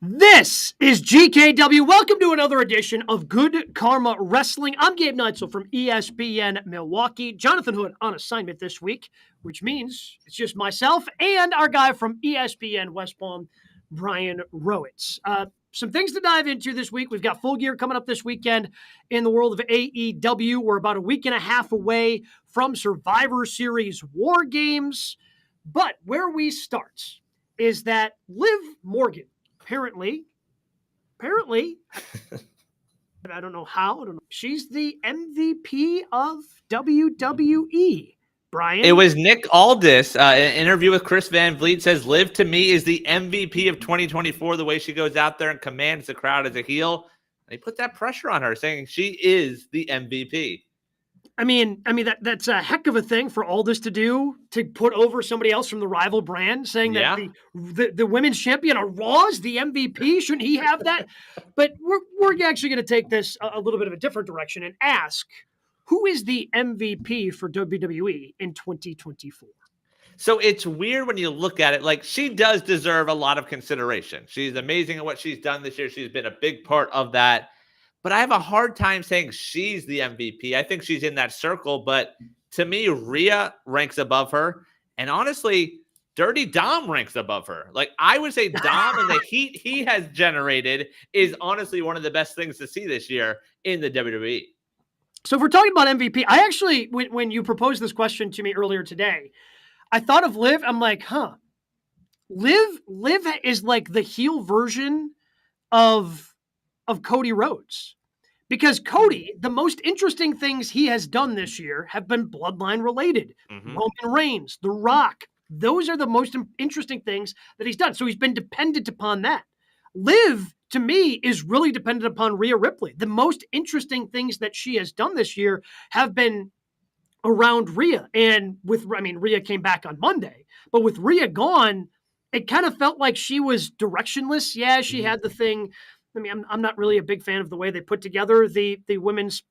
This is GKW. Welcome to another edition of Good Karma Wrestling. I'm Gabe Neitzel from ESPN Milwaukee. Jonathan Hood on assignment this week, which means it's just myself and our guy from ESPN West Palm, Brian Rowitz. Some things to dive into this week. We've got Full Gear coming up this weekend in the world of AEW. We're about a week and a half away from Survivor Series War Games. But where we start is that Liv Morgan, apparently, I don't know how. She's the MVP of WWE. Brian? It was Nick Aldis, an interview with Chris Van Vliet, says Liv to me is the MVP of 2024, the way she goes out there and commands the crowd as a heel. They put that pressure on her, saying she is the MVP. I mean that's a heck of a thing for Aldis to do, to put over somebody else from the rival brand, saying that the women's champion of Raw is the MVP. Shouldn't he have that? But we're actually going to take this a little bit of a different direction and ask, who is the MVP for WWE in 2024? So it's weird when you look at it. Like, she does deserve a lot of consideration. She's amazing at what she's done this year. She's been a big part of that. But I have a hard time saying she's the MVP. I think she's in that circle. But to me, Rhea ranks above her. And honestly, Dirty Dom ranks above her. Like, I would say Dom and the heat he has generated is honestly one of the best things to see this year in the WWE. So if we're talking about MVP, I actually, when you proposed this question to me earlier today, I thought of Liv. I'm like, Liv is like the heel version of Cody Rhodes, because Cody, the most interesting things he has done this year have been bloodline related. Mm-hmm. Roman Reigns, The Rock, those are the most interesting things that he's done. So he's been dependent upon that. Liv, to me, is really dependent upon Rhea Ripley. The most interesting things that she has done this year have been around Rhea. And Rhea came back on Monday, but with Rhea gone, it kind of felt like she was directionless. Yeah, she had the thing. I mean, I'm not really a big fan of the way they put together the women's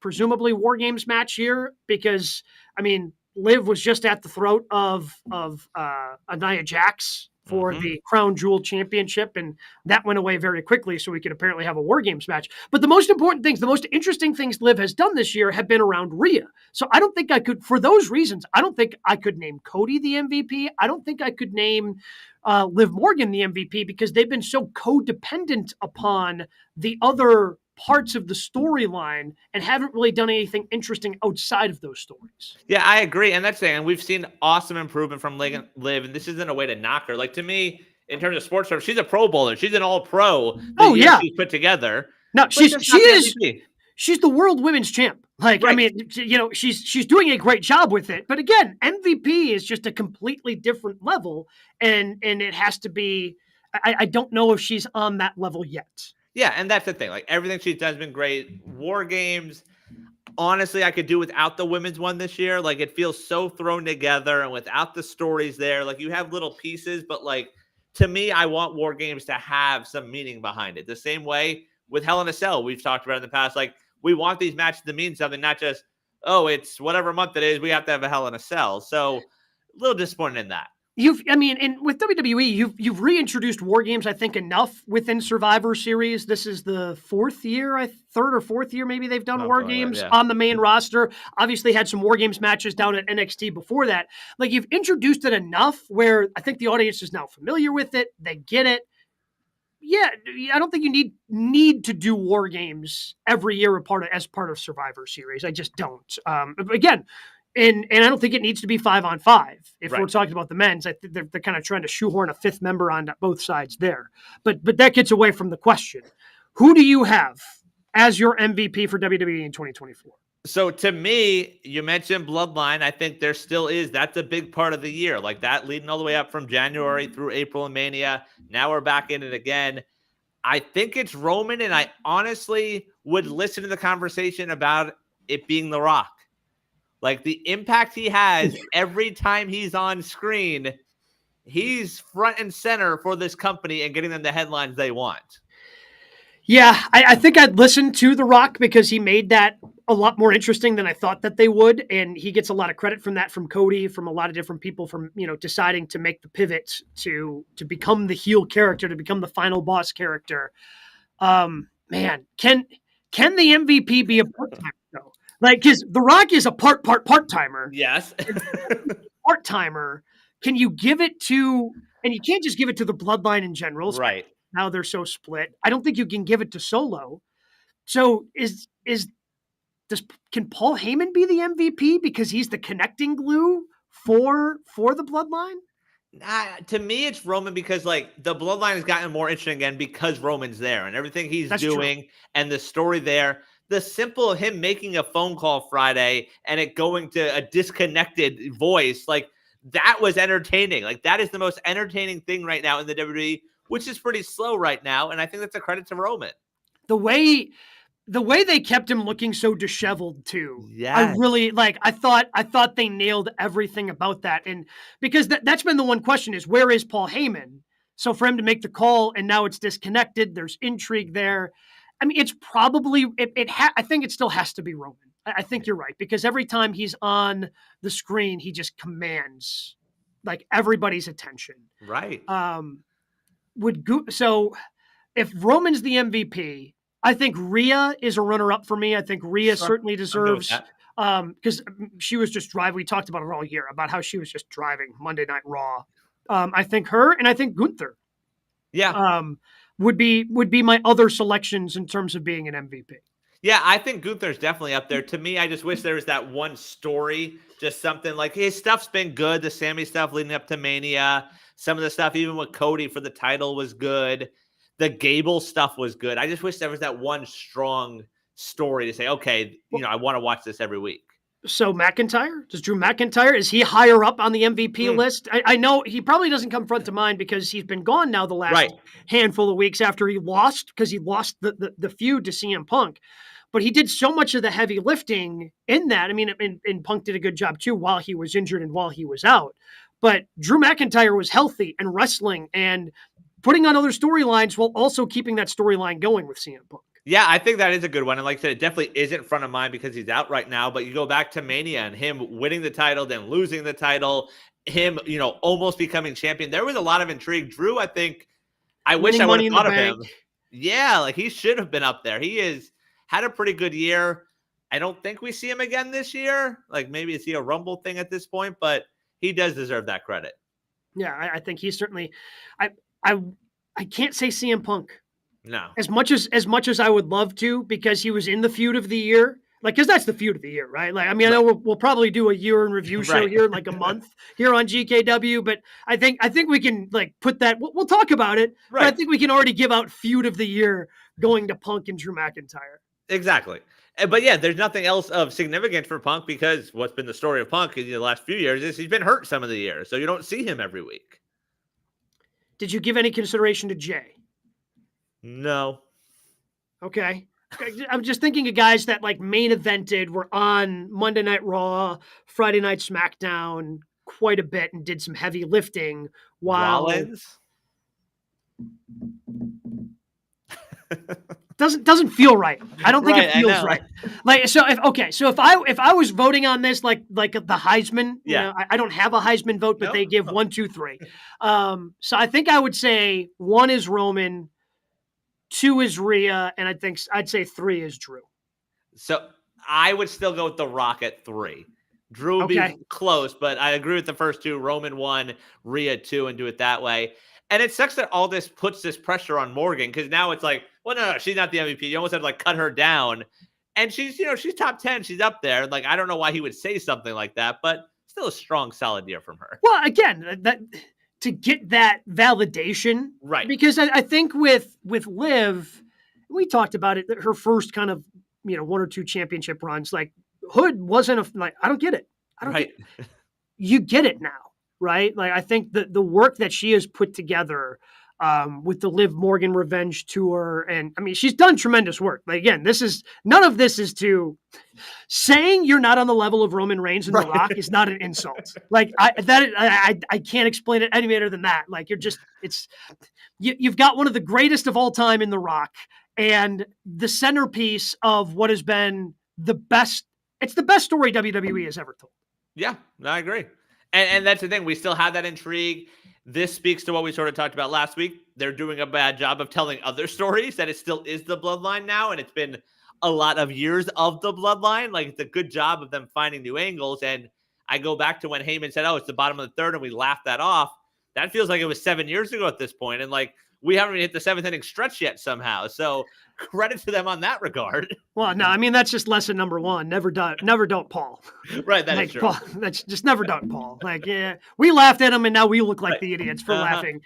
presumably War Games match here, because, I mean, Liv was just at the throat of Nia Jax for the Crown Jewel Championship, and that went away very quickly, so we could apparently have a War Games match. But the most important things, the most interesting things Liv has done this year have been around Rhea. So I don't think I could, for those reasons, I don't think I could name Cody the MVP. I don't think I could name Liv Morgan the MVP, because they've been so codependent upon the other parts of the storyline and haven't really done anything interesting outside of those stories. Yeah, I agree. And that's saying we've seen awesome improvement from Liv, and this isn't a way to knock her. Like, to me, in terms of sports terms, she's a Pro Bowler. She's an all-pro. She's put together. No, she's the world women's champ. Like, right. I mean, she's doing a great job with it. But again, MVP is just a completely different level, and it has to be. I don't know if she's on that level yet. Yeah, and that's the thing. Like, everything she's done has been great. War Games, honestly, I could do without the women's one this year. Like, it feels so thrown together, and without the stories there, like, you have little pieces, but, like, to me, I want War Games to have some meaning behind it. The same way with Hell in a Cell, we've talked about in the past. Like, we want these matches to mean something, not just, it's whatever month it is, we have to have a Hell in a Cell. So, a little disappointed in that. And with WWE, you've reintroduced War Games, I think, enough within Survivor Series. This is the third or fourth year maybe they've done War Games on the main roster. Obviously had some War Games matches down at NXT before that. Like, you've introduced it enough where I think the audience is now familiar with it. They get it. Yeah, I don't think you need to do War Games every year as part of Survivor Series. I just don't. Again, and I don't think it needs to be 5-on-5. If we're talking about the men's, I think they're kind of trying to shoehorn a fifth member on both sides there. But that gets away from the question. Who do you have as your MVP for WWE in 2024? So to me, you mentioned Bloodline. I think there still is. That's a big part of the year. Like, that leading all the way up from January through April and Mania. Now we're back in it again. I think it's Roman, and I honestly would listen to the conversation about it being The Rock. Like, the impact he has every time he's on screen, he's front and center for this company and getting them the headlines they want. Yeah, I think I'd listen to The Rock because he made that a lot more interesting than I thought that they would. And he gets a lot of credit from that, from Cody, from a lot of different people, from, deciding to make the pivot to become the heel character, to become the final boss character. Man, can the MVP be a part-timer though? Like, because The Rock is a part-timer. Yes. Part-timer. Can you give it to, and you can't just give it to the Bloodline in general. Right. Now they're so split. I don't think you can give it to Solo. So can Paul Heyman be the MVP because he's the connecting glue for the Bloodline? To me, it's Roman, because like the Bloodline has gotten more interesting again because Roman's there and everything he's doing and the story there. The simple of him making a phone call Friday and it going to a disconnected voice, like that was entertaining. Like that is the most entertaining thing right now in the WWE, which is pretty slow right now. And I think that's a credit to Roman. The way they kept him looking so disheveled too. Yeah. I really I thought they nailed everything about that. And because that's been the one question is, where is Paul Heyman? So for him to make the call and now it's disconnected, there's intrigue there. I mean, it's probably, I think it still has to be Roman. I think you're right, because every time he's on the screen, he just commands like everybody's attention. Right. So if Roman's the MVP, I think Rhea is a runner-up for me. I think Rhea certainly deserves, because she was just driving. We talked about it all year, about how she was just driving Monday Night Raw. I think her, and I think Gunther. Yeah. Would be my other selections in terms of being an MVP. Yeah, I think Gunther's definitely up there. To me, I just wish there was that one story, just something like his stuff's been good. The Sammy stuff leading up to Mania, some of the stuff even with Cody for the title was good. The Gable stuff was good. I just wish there was that one strong story to say, okay, I want to watch this every week. So McIntyre, does Drew McIntyre, is he higher up on the MVP list? I know he probably doesn't come front to mind because he's been gone now the last handful of weeks after he lost, because he lost the feud to CM Punk. But he did so much of the heavy lifting in that. I mean, and Punk did a good job too while he was injured and while he was out. But Drew McIntyre was healthy and wrestling and putting on other storylines while also keeping that storyline going with CM Punk. Yeah, I think that is a good one. And like I said, it definitely isn't front of mind because he's out right now. But you go back to Mania and him winning the title, then losing the title, him, almost becoming champion. There was a lot of intrigue. Drew, I think, I wish I would have thought of him. Yeah, like he should have been up there. He has had a pretty good year. I don't think we see him again this year. Like maybe it's a Rumble thing at this point, but he does deserve that credit. Yeah, I think he's certainly. I can't say CM Punk. No. As much as I would love to, because he was in the feud of the year, because that's the feud of the year, right? Like, I mean, I know we'll probably do a year in review show here in like a month here on GKW, but I think we can put that. We'll talk about it, but I think we can already give out feud of the year going to Punk and Drew McIntyre. Exactly. But yeah, there's nothing else of significance for Punk, because what's been the story of Punk in the last few years is he's been hurt some of the years, so you don't see him every week. Did you give any consideration to Jay? No. Okay. I'm just thinking of guys that main evented, were on Monday Night Raw, Friday Night SmackDown quite a bit and did some heavy lifting while Rollins? doesn't feel right. I don't think it feels right. If I was voting on this like the Heisman, I don't have a Heisman vote, but they give 1, 2, 3. So I think I would say 1 is Roman, 2 is Rhea, and I'd say 3 is Drew. So I would still go with The Rock at 3. Drew would be close, but I agree with the first 2. Roman 1, Rhea 2, and do it that way. And it sucks that all this puts this pressure on Morgan, because now it's like, well, no, she's not the MVP. You almost have to cut her down. And she's, she's top 10. She's up there. Like, I don't know why he would say something like that, but still a strong, solid year from her. Well, again, to get that validation, right? Because I think with Liv, we talked about it. Her first kind of 1 or 2 championship runs, Hood wasn't I don't get it. I don't get it. You get it now, right? I think the work that she has put together with the Liv Morgan Revenge Tour, and I mean, she's done tremendous work. Again, none of this is to saying you're not on the level of Roman Reigns and The Rock is not an insult. I can't explain it any better than that. You've got one of the greatest of all time in The Rock, and the centerpiece of what has been it's the best story WWE has ever told. Yeah, no, I agree. And that's the thing. We still have that intrigue. This speaks to what we sort of talked about last week. They're doing a bad job of telling other stories, that it still is the bloodline now. And it's been a lot of years of the bloodline. Like, it's a good job of them finding new angles. And I go back to when Heyman said, oh, it's the bottom of the third, and we laughed that off. That feels like it was 7 years ago at this point. And like, we haven't even hit the 7th inning stretch yet somehow. So credit to them on that regard. Well, no, I mean, that's just lesson number one. Never don't Paul. Right, that like, is true. Paul, that's just never don't Paul. Like, yeah, we laughed at him, and now we look like the idiots for laughing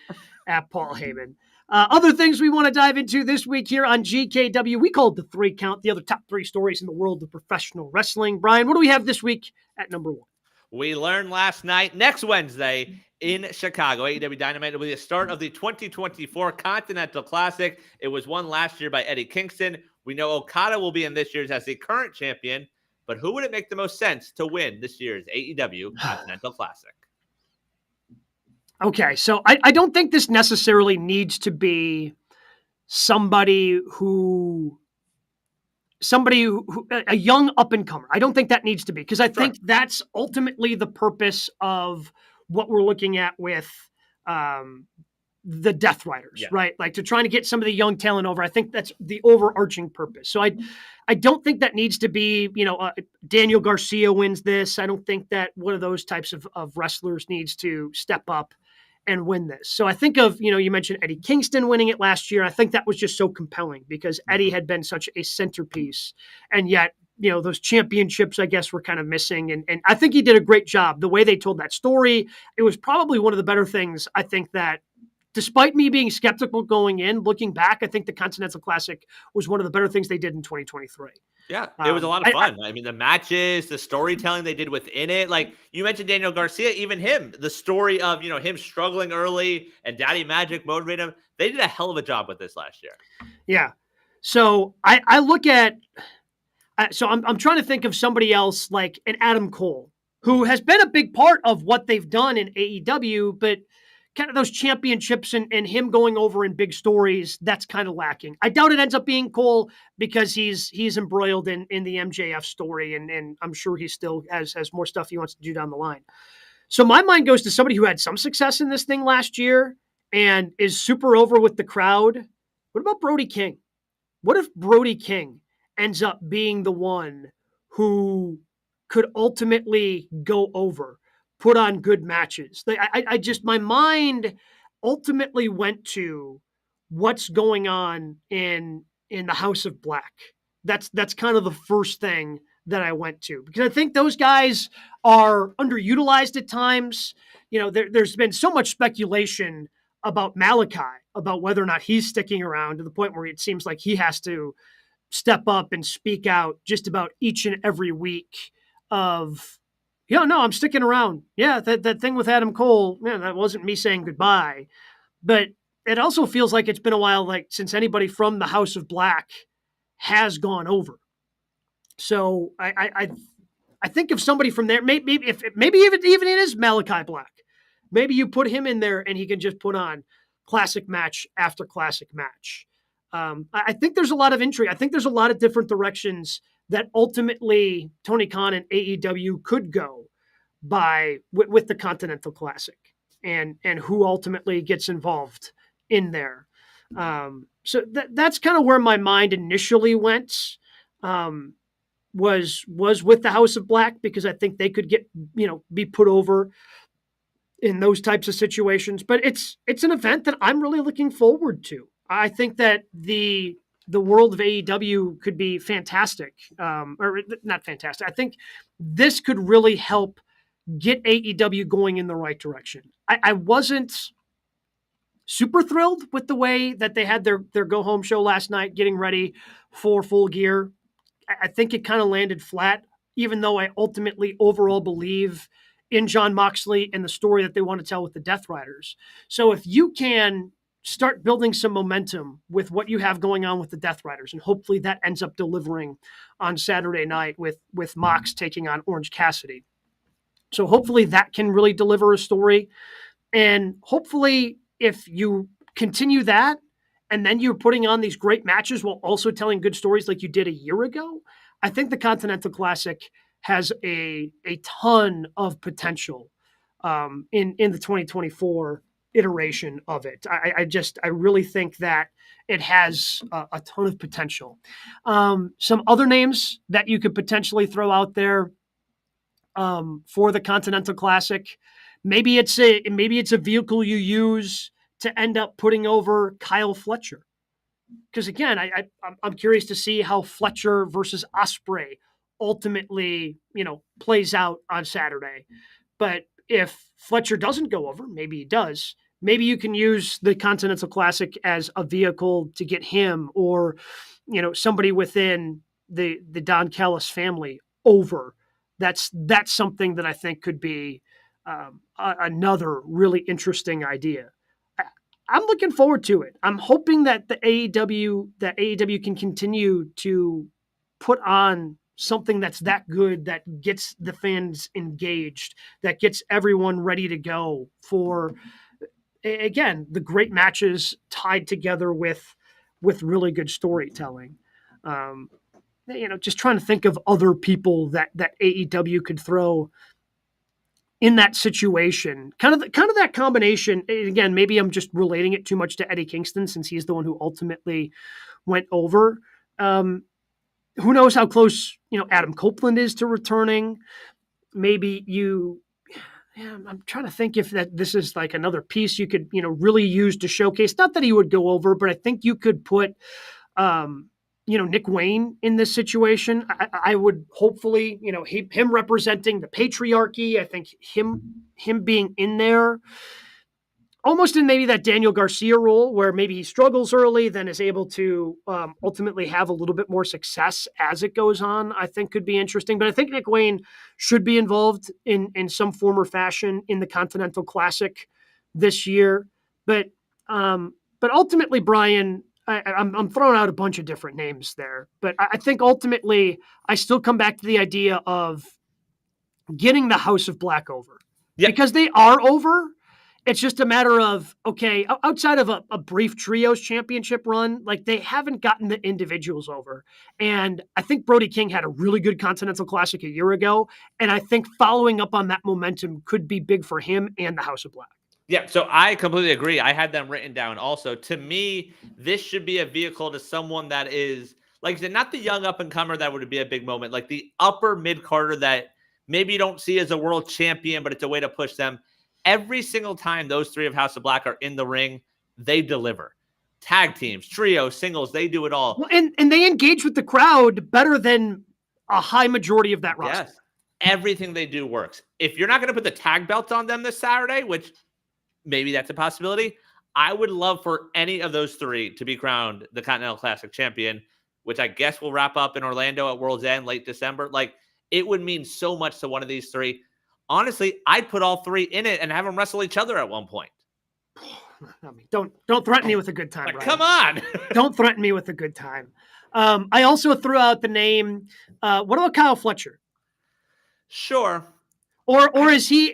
at Paul Heyman. Other things we want to dive into this week here on GKW, we called the 3 count, the other top 3 stories in the world of professional wrestling. Brian, what do we have this week at number 1? We learned last night, next Wednesday in Chicago, AEW Dynamite will be the start of the 2024 Continental Classic. It was won last year by Eddie Kingston. We know Okada will be in this year's as the current champion, but who would it make the most sense to win this year's AEW Continental Classic? Okay, so I don't think this necessarily needs to be somebody who a young up-and-comer. I don't think that needs to be, because I think that's ultimately the purpose of what we're looking at with the Death Riders, right? Like, to trying to get some of the young talent over. I think that's the overarching purpose. So I don't think that needs to be, Daniel Garcia wins this. I don't think that one of those types of wrestlers needs to step up and win this. So I think of, you mentioned Eddie Kingston winning it last year. I think that was just so compelling because Eddie had been such a centerpiece, and yet, those championships, I guess, were kind of missing. And I think he did a great job. The way they told that story, it was probably one of the better things. I think that despite me being skeptical going in, looking back, I think the Continental Classic was one of the better things they did in 2023. Yeah, it was a lot of fun. I mean, the matches, the storytelling they did within it. Like, you mentioned Daniel Garcia, even him, the story of, him struggling early and Daddy Magic motivated him. They did a hell of a job with this last year. Yeah. So I look at, I'm trying to think of somebody else like an Adam Cole, who has been a big part of what they've done in AEW, but kind of those championships and him going over in big stories, that's kind of lacking. I doubt it ends up being Cole because he's embroiled in the MJF story, and I'm sure he still has more stuff he wants to do down the line. So my mind goes to somebody who had some success in this thing last year and is super over with the crowd. What about Brody King? What if Brody King ends up being the one who could ultimately go over, put on good matches? I just, my mind ultimately went to what's going on in the House of Black. That's kind of the first thing that I went to, because I think those guys are underutilized at times. There's been so much speculation about Malachi, about whether or not he's sticking around, to the point where it seems like he has to step up and speak out just about each and every week of, no, I'm sticking around. Yeah, that thing with Adam Cole, that wasn't me saying goodbye. But it also feels like it's been a while, like, since anybody from the House of Black has gone over. So I think if somebody from there, maybe even it is Malachi Black, maybe you put him in there and he can just put on classic match after classic match. I think there's a lot of intrigue. I think there's a lot of different directions that ultimately Tony Khan and AEW could go with the Continental Classic, and who ultimately gets involved in there. So that's kind of where my mind initially went, was with the House of Black, because I think they could get, be put over in those types of situations. But it's an event that I'm really looking forward to. I think that the world of AEW could be fantastic, or not fantastic. I think this could really help get AEW going in the right direction. I wasn't super thrilled with the way that they had their go home show last night, getting ready for Full Gear. I think it kind of landed flat, even though I ultimately overall believe in Jon Moxley and the story that they want to tell with the Death Riders. So if you can start building some momentum with what you have going on with the Death Riders, and hopefully that ends up delivering on Saturday night with Mox taking on Orange Cassidy. So hopefully that can really deliver a story. And hopefully if you continue that, and then you're putting on these great matches while also telling good stories like you did a year ago, I think the Continental Classic has a ton of potential in the 2024 iteration of it. I really think that it has a ton of potential. Some other names that you could potentially throw out there for the Continental Classic. Maybe it's a vehicle you use to end up putting over Kyle Fletcher. Because again, I'm curious to see how Fletcher versus Ospreay ultimately, plays out on Saturday. But if Fletcher doesn't go over, maybe he does. Maybe you can use the Continental Classic as a vehicle to get him or, somebody within the Don Callis family over. That's something that I think could be another really interesting idea. I'm looking forward to it. I'm hoping that AEW can continue to put on something that's that good, that gets the fans engaged, that gets everyone ready to go for, again, the great matches tied together with really good storytelling. Just trying to think of other people that AEW could throw in that situation, kind of that combination. Again, maybe I'm just relating it too much to Eddie Kingston since he's the one who ultimately went over. Who knows how close, Adam Copeland is to returning. Maybe I'm trying to think if this is like another piece you could, really use to showcase. Not that he would go over, but I think you could put, Nick Wayne in this situation. I would hopefully, him representing the patriarchy. I think him being in there almost in maybe that Daniel Garcia role where maybe he struggles early, then is able to ultimately have a little bit more success as it goes on, I think could be interesting. But I think Nick Wayne should be involved in some form or fashion in the Continental Classic this year. But ultimately, Brian, I'm throwing out a bunch of different names there, but I think ultimately I still come back to the idea of getting the House of Black over. Yep. Because they are over. It's just a matter of, okay, outside of a brief trios championship run, like they haven't gotten the individuals over. And I think Brody King had a really good Continental Classic a year ago. And I think following up on that momentum could be big for him and the House of Black. Yeah, so I completely agree. I had them written down also. To me, this should be a vehicle to someone that is, like I said, not the young up-and-comer that would be a big moment, like the upper mid-carder that maybe you don't see as a world champion, but it's a way to push them. Every single time those three of House of Black are in the ring, they deliver. Tag teams, trios, singles, they do it all. Well, and they engage with the crowd better than a high majority of that roster. Yes, everything they do works. If you're not going to put the tag belts on them this Saturday, which maybe that's a possibility, I would love for any of those three to be crowned the Continental Classic champion, which I guess will wrap up in Orlando at World's End late December. Like, it would mean so much to one of these three. Honestly, I'd put all three in it and have them wrestle each other at one point. I mean, don't threaten me with a good time. Like, come on. Don't threaten me with a good time. I also threw out the name. What about Kyle Fletcher? Sure. Or does he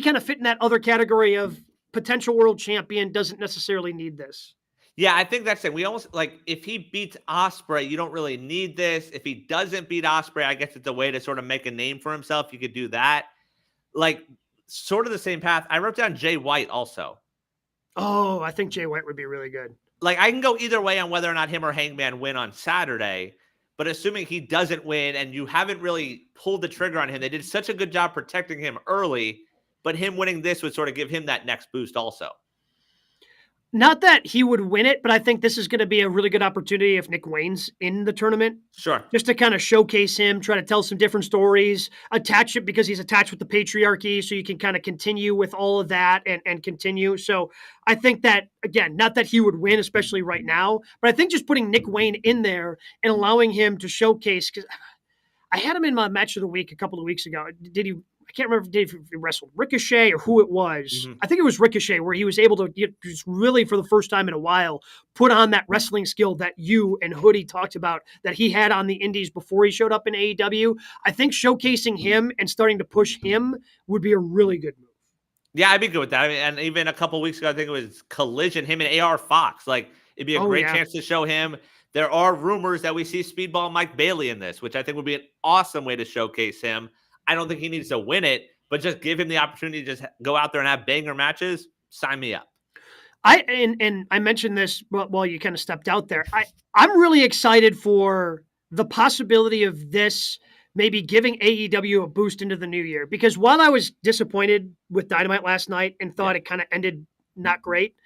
kind of fit in that other category of potential world champion, doesn't necessarily need this? Yeah, I think that's it. We almost, like, if he beats Ospreay, you don't really need this. If he doesn't beat Ospreay, I guess it's a way to sort of make a name for himself. You could do that. Like, sort of the same path. I wrote down Jay White also. Oh, I think Jay White would be really good. Like, I can go either way on whether or not him or Hangman win on Saturday, but assuming he doesn't win and you haven't really pulled the trigger on him, they did such a good job protecting him early, but him winning this would sort of give him that next boost also. Not that he would win it, but I think this is going to be a really good opportunity if Nick Wayne's in the tournament. Sure. Just to kind of showcase him, try to tell some different stories, attach it because he's attached with the patriarchy, so you can kind of continue with all of that and continue. So I think that, again, not that he would win, especially right now, but I think just putting Nick Wayne in there and allowing him to showcase, because I had him in my match of the week a couple of weeks ago. I can't remember if he wrestled Ricochet or who it was. Mm-hmm. I think it was Ricochet, where he was able to just really, for the first time in a while, put on that wrestling skill that you and Hoodie talked about that he had on the indies before he showed up in AEW. I think showcasing him and starting to push him would be a really good move. Yeah, I'd be good with that. I mean, and even a couple of weeks ago, I think it was Collision, him and AR Fox. Like, it'd be a great chance to show him. There are rumors that we see Speedball Mike Bailey in this, which I think would be an awesome way to showcase him. I don't think he needs to win it, but just give him the opportunity to just go out there and have banger matches. Sign me up. And I mentioned this while you kind of stepped out there. I'm really excited for the possibility of this maybe giving AEW a boost into the new year, because while I was disappointed with Dynamite last night and thought it kind of ended not great,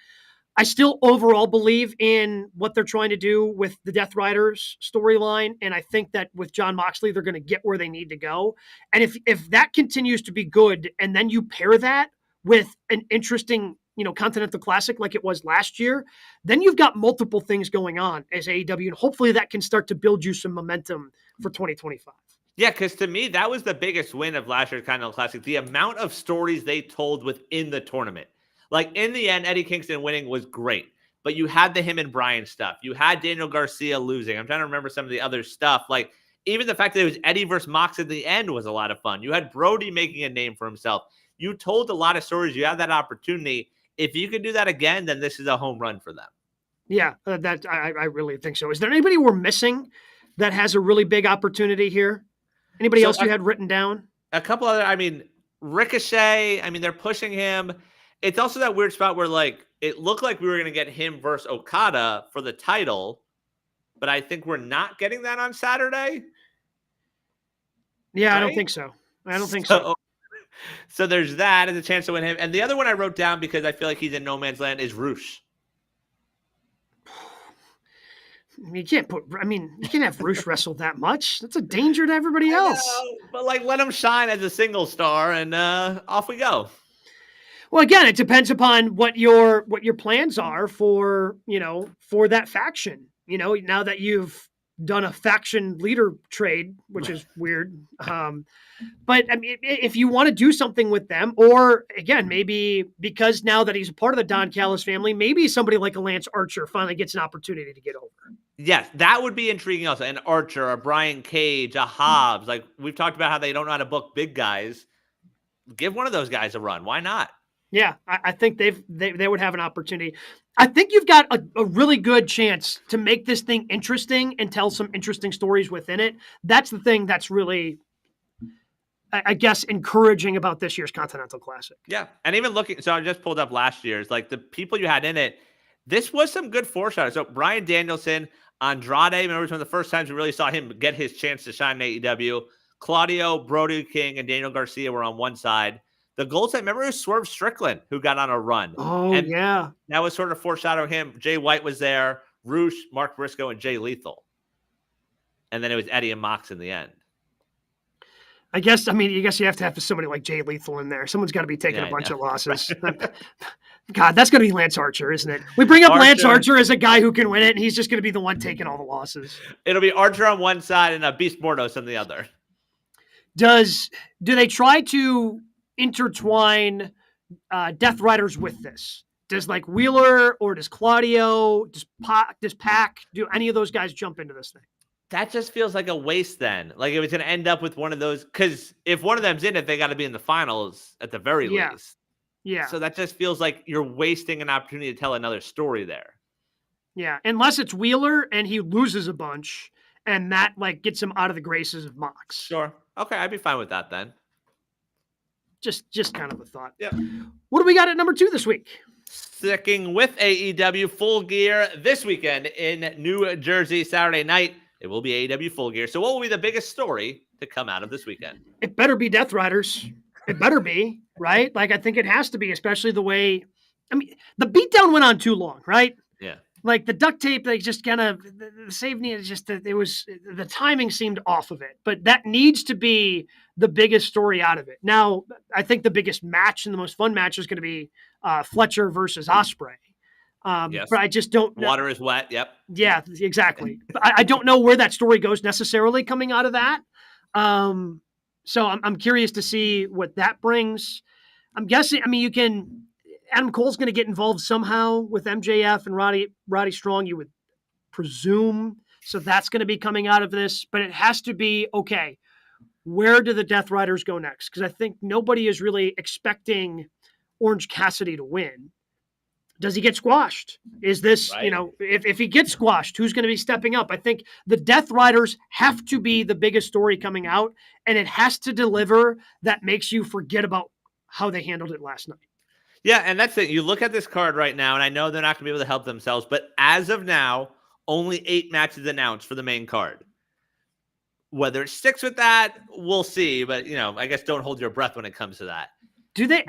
I still overall believe in what they're trying to do with the Death Riders storyline. And I think that with Jon Moxley, they're going to get where they need to go. And if that continues to be good, and then you pair that with an interesting, Continental Classic like it was last year, then you've got multiple things going on as AEW. And hopefully that can start to build you some momentum for 2025. Yeah, because to me, that was the biggest win of last year's Continental Classic. The amount of stories they told within the tournament. Like, in the end, Eddie Kingston winning was great, but you had the him and Brian stuff. You had Daniel Garcia losing. I'm trying to remember some of the other stuff. Like, even the fact that it was Eddie versus Mox at the end was a lot of fun. You had Brody making a name for himself. You told a lot of stories. You had that opportunity. If you could do that again, then this is a home run for them. Yeah, I really think so. Is there anybody we're missing that has a really big opportunity here? Anybody else you had written down? A couple other, Ricochet, they're pushing him. It's also that weird spot where, like, it looked like we were going to get him versus Okada for the title, but I think we're not getting that on Saturday. Yeah, right? I don't think so. So there's that as a chance to win him. And the other one I wrote down because I feel like he's in no man's land is Roosh. You can't have Roosh wrestle that much. That's a danger to everybody else. But let him shine as a single star, and off we go. Well, again, it depends upon what your plans are for that faction. Now that you've done a faction leader trade, which is weird. But if you want to do something with them, or again, maybe because now that he's a part of the Don Callis family, maybe somebody like a Lance Archer finally gets an opportunity to get over. Yes, that would be intriguing also. An Archer, a Brian Cage, a Hobbs. Like, we've talked about how they don't know how to book big guys. Give one of those guys a run. Why not? Yeah, I think they would have an opportunity. I think you've got a really good chance to make this thing interesting and tell some interesting stories within it. That's the thing that's really, I guess, encouraging about this year's Continental Classic. Yeah, and even so I just pulled up last year's, like, the people you had in it, this was some good foreshadowing. So Bryan Danielson, Andrade, remember, it was one of the first times we really saw him get his chance to shine in AEW. Claudio, Brody King, and Daniel Garcia were on one side. The goal remember, it was Swerve Strickland who got on a run. Oh, and yeah. That was sort of foreshadowing him. Jay White was there, Roosh, Mark Briscoe, and Jay Lethal. And then it was Eddie and Mox in the end. I guess you have to have somebody like Jay Lethal in there. Someone's got to be taking a bunch of losses. God, that's going to be Lance Archer, isn't it? We bring up Lance Archer as a guy who can win it, and he's just going to be the one taking all the losses. It'll be Archer on one side and Beast Mordos on the other. Do they try to intertwine Death Riders with this? Does like Wheeler or does Claudio, does Pac, do any of those guys jump into this thing? That just feels like a waste then. Like, it was going to end up with one of those, because if one of them's in it, they got to be in the finals at the very least. Yeah. So that just feels like you're wasting an opportunity to tell another story there. Yeah, unless it's Wheeler and he loses a bunch and that like gets him out of the graces of Mox. Sure. Okay, I'd be fine with that then. Just kind of a thought. Yeah. What do we got at number 2 this week? Sticking with AEW Full Gear this weekend in New Jersey, Saturday night. It will be AEW Full Gear. So what will be the biggest story to come out of this weekend? It better be Death Riders. It better be, right? Like, I think it has to be, especially the way, the beatdown went on too long, right? Yeah. Like the duct tape, they just kind of, the save needed just, the timing seemed off of it, but that needs to be the biggest story out of it. Now, I think the biggest match and the most fun match is going to be Fletcher versus Ospreay. Yes. But I just don't know. Water is wet. Yep. Yeah, exactly. But I don't know where that story goes necessarily coming out of that. So I'm curious to see what that brings. I'm guessing, Adam Cole's going to get involved somehow with MJF and Roddy Strong, you would presume. So that's going to be coming out of this, but it has to be, okay, where do the Death Riders go next? Because I think nobody is really expecting Orange Cassidy to win. Does he get squashed? Is this, Right. if he gets squashed, who's going to be stepping up? I think the Death Riders have to be the biggest story coming out, and it has to deliver that makes you forget about how they handled it last night. Yeah, and that's it. You look at this card right now, and I know they're not going to be able to help themselves, but as of now, only 8 matches announced for the main card. Whether it sticks with that, we'll see. But, I guess don't hold your breath when it comes to that. Do they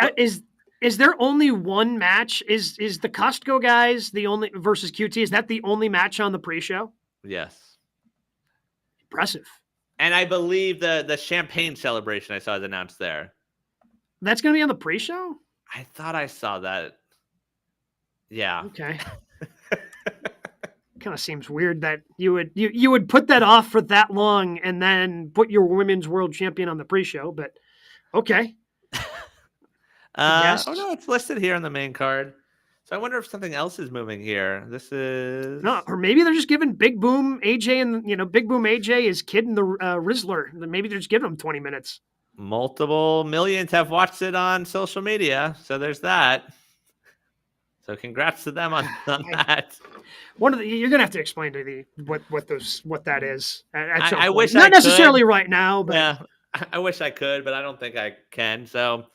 is there only one match? Is the Costco guys the only versus QT? Is that the only match on the pre-show? Yes. Impressive. And I believe the champagne celebration I saw is announced there. That's going to be on the pre-show? I thought I saw that. Yeah. Okay. Kind of seems weird that you would put that off for that long and then put your women's world champion on the pre-show, but okay. Oh no, it's listed here on the main card. So I wonder if something else is moving here. This is or maybe they're just giving Big Boom AJ and Big Boom AJ is kidding the Rizzler. Maybe they're just giving him 20 minutes. Multiple millions have watched it on social media, so there's that. So congrats to them on that. You're gonna have to explain to me what that is. I wish not I necessarily could. right now, but yeah, I wish I could, but I don't think I can. So,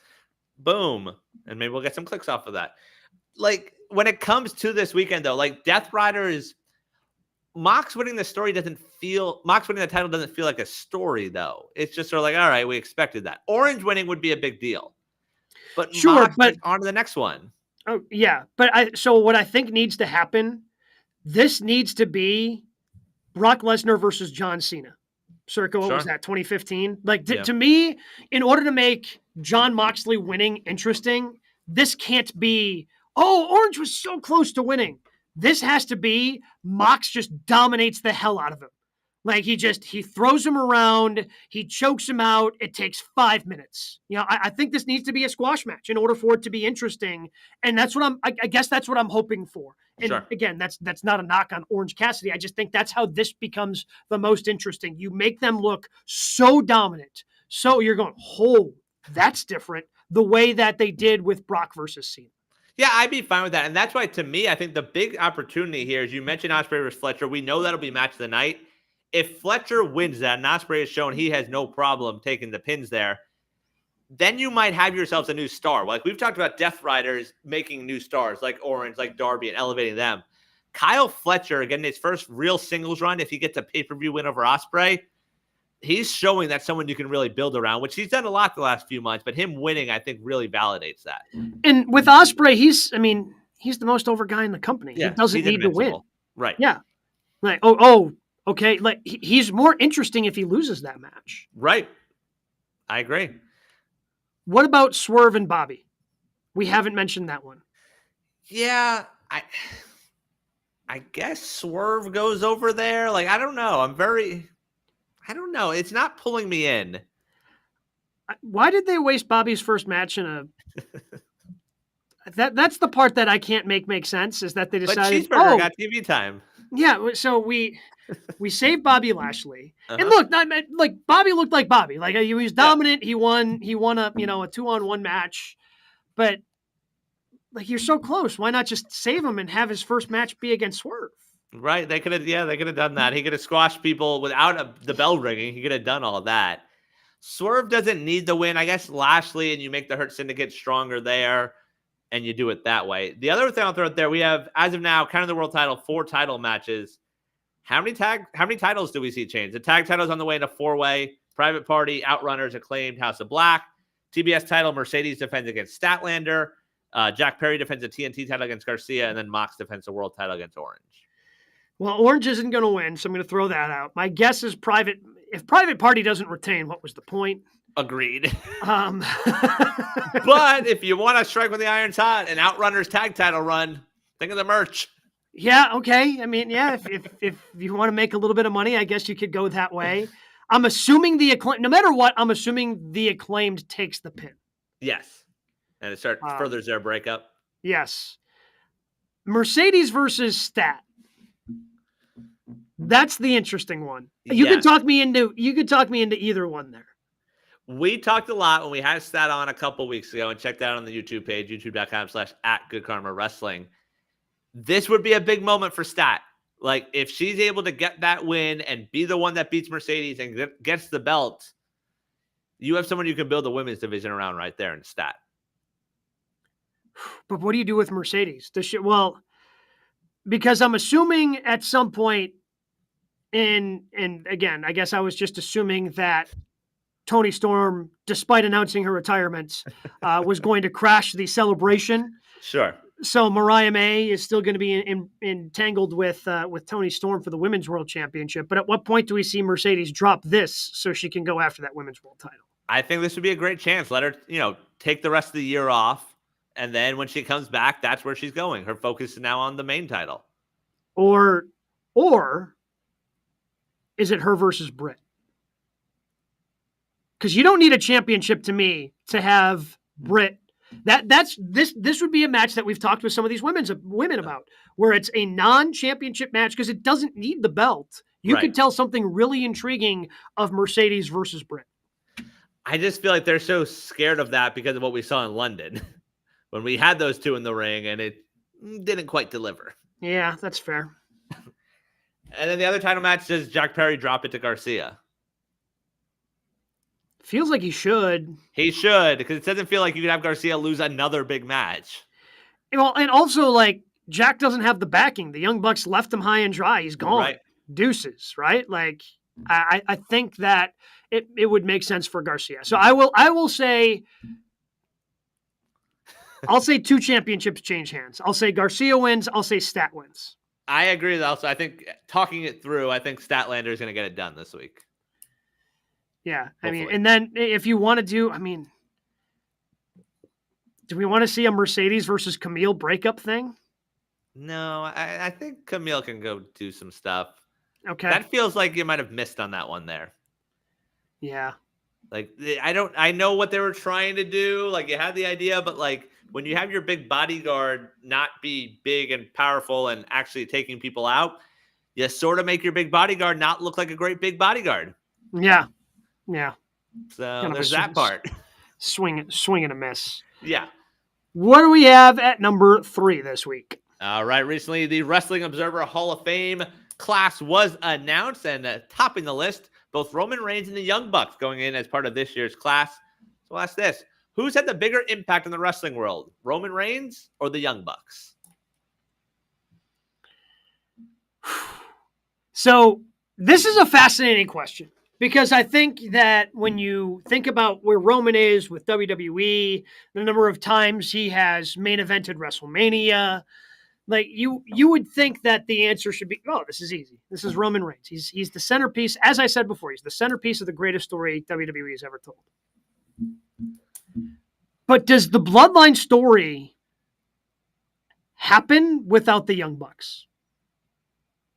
boom, and maybe we'll get some clicks off of that. Like when it comes to this weekend, though, like Death Riders, Mox winning the title doesn't feel like a story, though. It's just sort of like, all right, we expected that. Orange winning would be a big deal, but sure, Mox is on to the next one. Oh yeah, but so what I think needs to happen. This needs to be Brock Lesnar versus John Cena. Circa, what was that, 2015? Like, to me, in order to make John Moxley winning interesting, this can't be, Orange was so close to winning. This has to be Mox just dominates the hell out of him. Like, he throws him around, he chokes him out. It takes 5 minutes. I think this needs to be a squash match in order for it to be interesting. And that's what I guess that's what I'm hoping for. And again, that's not a knock on Orange Cassidy. I just think that's how this becomes the most interesting. You make them look so dominant. So you're going, that's different. The way that they did with Brock versus Cena. Yeah, I'd be fine with that. And that's why, to me, I think the big opportunity here is you mentioned Ospreay versus Fletcher. We know that'll be match of the night. If Fletcher wins that and Ospreay has shown he has no problem taking the pins there, then you might have yourselves a new star. Like we've talked about Death Riders making new stars like Orange, like Darby, and elevating them. Kyle Fletcher getting his first real singles run, if he gets a pay-per-view win over Ospreay, he's showing that's someone you can really build around, which he's done a lot the last few months, but him winning, I think, really validates that. And with Ospreay, he's the most over guy in the company. Yeah, he doesn't need to win. Right. Yeah. Like, okay, like he's more interesting if he loses that match. Right. I agree. What about Swerve and Bobby? We haven't mentioned that one. Yeah, I guess Swerve goes over there. Like, I don't know. I don't know. It's not pulling me in. Why did they waste Bobby's first match in a... That's the part that I can't make sense, is that they decided... But Cheeseburger got TV time. Yeah, so we saved Bobby Lashley, and look, Bobby looked like Bobby. Like he was dominant. Yeah. He won a 2-on-1 match, but like you're so close. Why not just save him and have his first match be against Swerve? Right? They could have done that. He could have squashed people without the bell ringing. He could have done all of that. Swerve doesn't need the win. I guess Lashley, and you make the Hurt Syndicate stronger there. And you do it that way. The other thing I'll throw out there, we have, as of now, kind of the world title, 4 title matches. How many titles do we see change? The tag title's on the way in a 4-way. Private Party, Outrunners, Acclaimed, House of Black. TBS title, Mercedes defends against Statlander. Jack Perry defends the TNT title against Garcia. And then Mox defends the world title against Orange. Well, Orange isn't going to win, so I'm going to throw that out. My guess is if Private Party doesn't retain, what was the point? Agreed. But if you want to strike when the iron's hot, an Outrunners tag title run, think of the merch. Yeah, okay. I mean, yeah, if you want to make a little bit of money, I guess you could go that way. I'm assuming no matter what, I'm assuming the Acclaimed takes the pin. Yes. And it furthers their breakup. Yes. Mercedes versus Stat. That's the interesting one. You could talk me into either one there. We talked a lot when we had Stat on a couple weeks ago, and check that out on the YouTube page, youtube.com/@GoodKarmaWrestling. this would be a big moment for Stat. Like, if she's able to get that win and be the one that beats Mercedes and gets the belt, you have someone you can build the women's division around right there in Stat. But what do you do with Mercedes? Well, because I'm assuming at some point and again, I guess I was just assuming that Toni Storm, despite announcing her retirement, was going to crash the celebration. Sure. So Mariah May is still going to be entangled with Toni Storm for the Women's World Championship. But at what point do we see Mercedes drop this so she can go after that Women's World title? I think this would be a great chance. Let her, take the rest of the year off. And then when she comes back, that's where she's going. Her focus is now on the main title. Or is it her versus Britt? Because you don't need a championship to me to have Britt. This would be a match that we've talked with some of these women about, where it's a non-championship match because it doesn't need the belt. You could tell something really intriguing of Mercedes versus Britt. I just feel like they're so scared of that because of what we saw in London when we had those two in the ring and it didn't quite deliver. Yeah, that's fair. And then the other title match, does Jack Perry drop it to Garcia? Feels like he should. He should, because it doesn't feel like you could have Garcia lose another big match. Well, and also, like, Jack doesn't have the backing. The Young Bucks left him high and dry. He's gone. Right. Deuces, right? Like, I think that it would make sense for Garcia. So I'll say 2 championships change hands. I'll say Garcia wins. I'll say Stat wins. I agree with also. I think talking it through, I think Statlander is going to get it done this week. Yeah. Hopefully. I mean, and then if you want to do we want to see a Mercedes versus Camille breakup thing? No, I think Camille can go do some stuff. Okay. That feels like you might have missed on that one there. Yeah. Like, I know what they were trying to do. Like, you had the idea, but like when you have your big bodyguard not be big and powerful and actually taking people out, you sort of make your big bodyguard not look like a great big bodyguard. Yeah. Yeah. So kind there's that part. Swing and a miss. Yeah. What do we have at number 3 this week? All right. Recently, the Wrestling Observer Hall of Fame class was announced, and topping the list, both Roman Reigns and the Young Bucks going in as part of this year's class. So I'll ask this. Who's had the bigger impact in the wrestling world, Roman Reigns or the Young Bucks? So this is a fascinating question because I think that when you think about where Roman is with WWE, the number of times he has main evented WrestleMania, like you would think that the answer should be, oh, this is easy. This is Roman Reigns. He's the centerpiece. As I said before, he's the centerpiece of the greatest story WWE has ever told. But does the Bloodline story happen without the Young Bucks?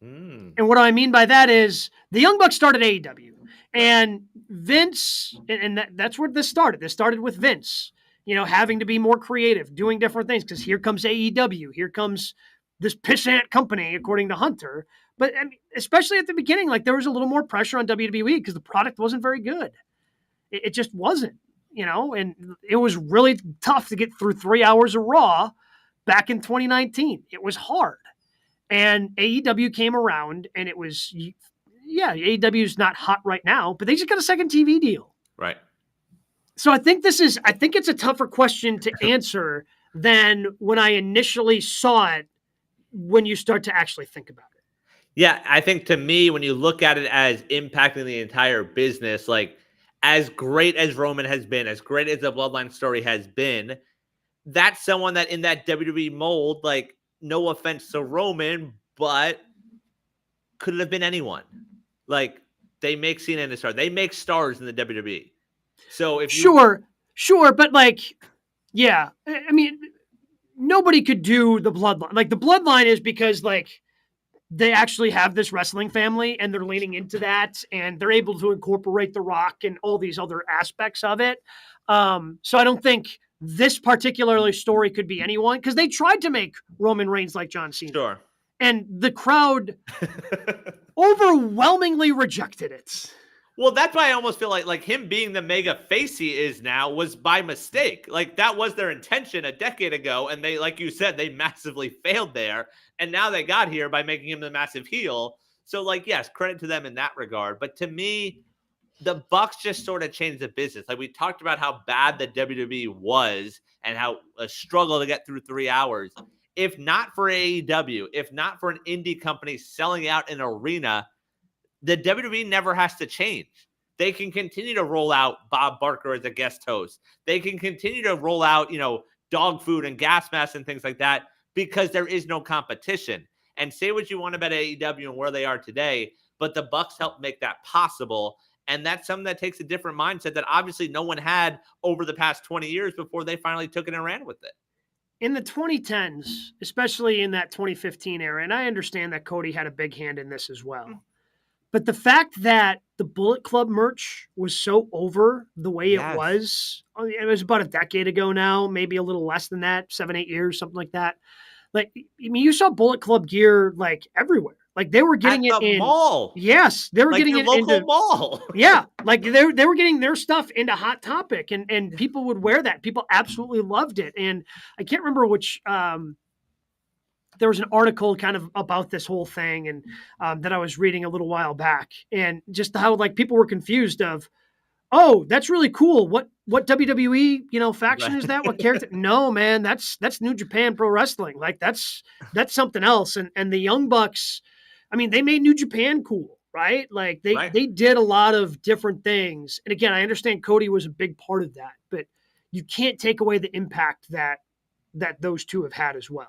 And what I mean by that is the Young Bucks started AEW. And Vince, and that's where this started. This started with Vince, having to be more creative, doing different things, because here comes AEW. Here comes this pissant company, according to Hunter. But especially at the beginning, like there was a little more pressure on WWE because the product wasn't very good. It just wasn't. And it was really tough to get through 3 hours of Raw back in 2019. It was hard. And AEW came around and it was, AEW is not hot right now, but they just got a second TV deal. Right. So I think it's a tougher question to answer than when I initially saw it when you start to actually think about it. Yeah, I think to me, when you look at it as impacting the entire business, like, as great as Roman has been, as great as the Bloodline story has been, that's someone that in that WWE mold, like, no offense to Roman, but could it have been anyone? Like, they make Cena and a star. They make stars in the WWE. So if Sure, but like, yeah, I mean, nobody could do the Bloodline. Like, the Bloodline is because, like, they actually have this wrestling family and they're leaning into that and they're able to incorporate The Rock and all these other aspects of it. So I don't think this particular story could be anyone because they tried to make Roman Reigns like John Cena. Sure. And the crowd overwhelmingly rejected it. Well, that's why I almost feel like him being the mega face he is now was by mistake. Like that was their intention a decade ago. And they, like you said, they massively failed there. And now they got here by making him the massive heel. So like, yes, credit to them in that regard. But to me, the Bucks just sort of changed the business. Like we talked about how bad the WWE was and how a struggle to get through 3 hours. If not for AEW, if not for an indie company selling out an arena, the WWE never has to change. They can continue to roll out Bob Barker as a guest host. They can continue to roll out, dog food and gas masks and things like that because there is no competition. And say what you want about AEW and where they are today, but the Bucks helped make that possible. And that's something that takes a different mindset that obviously no one had over the past 20 years before they finally took it and ran with it. In the 2010s, especially in that 2015 era, and I understand that Cody had a big hand in this as well. But the fact that the Bullet Club merch was so over the way it was about a decade ago now, maybe a little less than that, 7-8 years, something like that. Like, I mean, you saw Bullet Club gear like everywhere. Like they were getting at it in mall. Yes, they were getting it local into mall. Yeah, like they were getting their stuff into Hot Topic, and people would wear that. People absolutely loved it, and I can't remember which. There was an article kind of about this whole thing and that I was reading a little while back, and just how like people were confused of, oh, that's really cool. What WWE, faction is that? What character? No, man, that's New Japan Pro Wrestling. Like that's something else. And the Young Bucks, I mean, they made New Japan cool, right? Like they did a lot of different things. And again, I understand Cody was a big part of that, but you can't take away the impact that those two have had as well.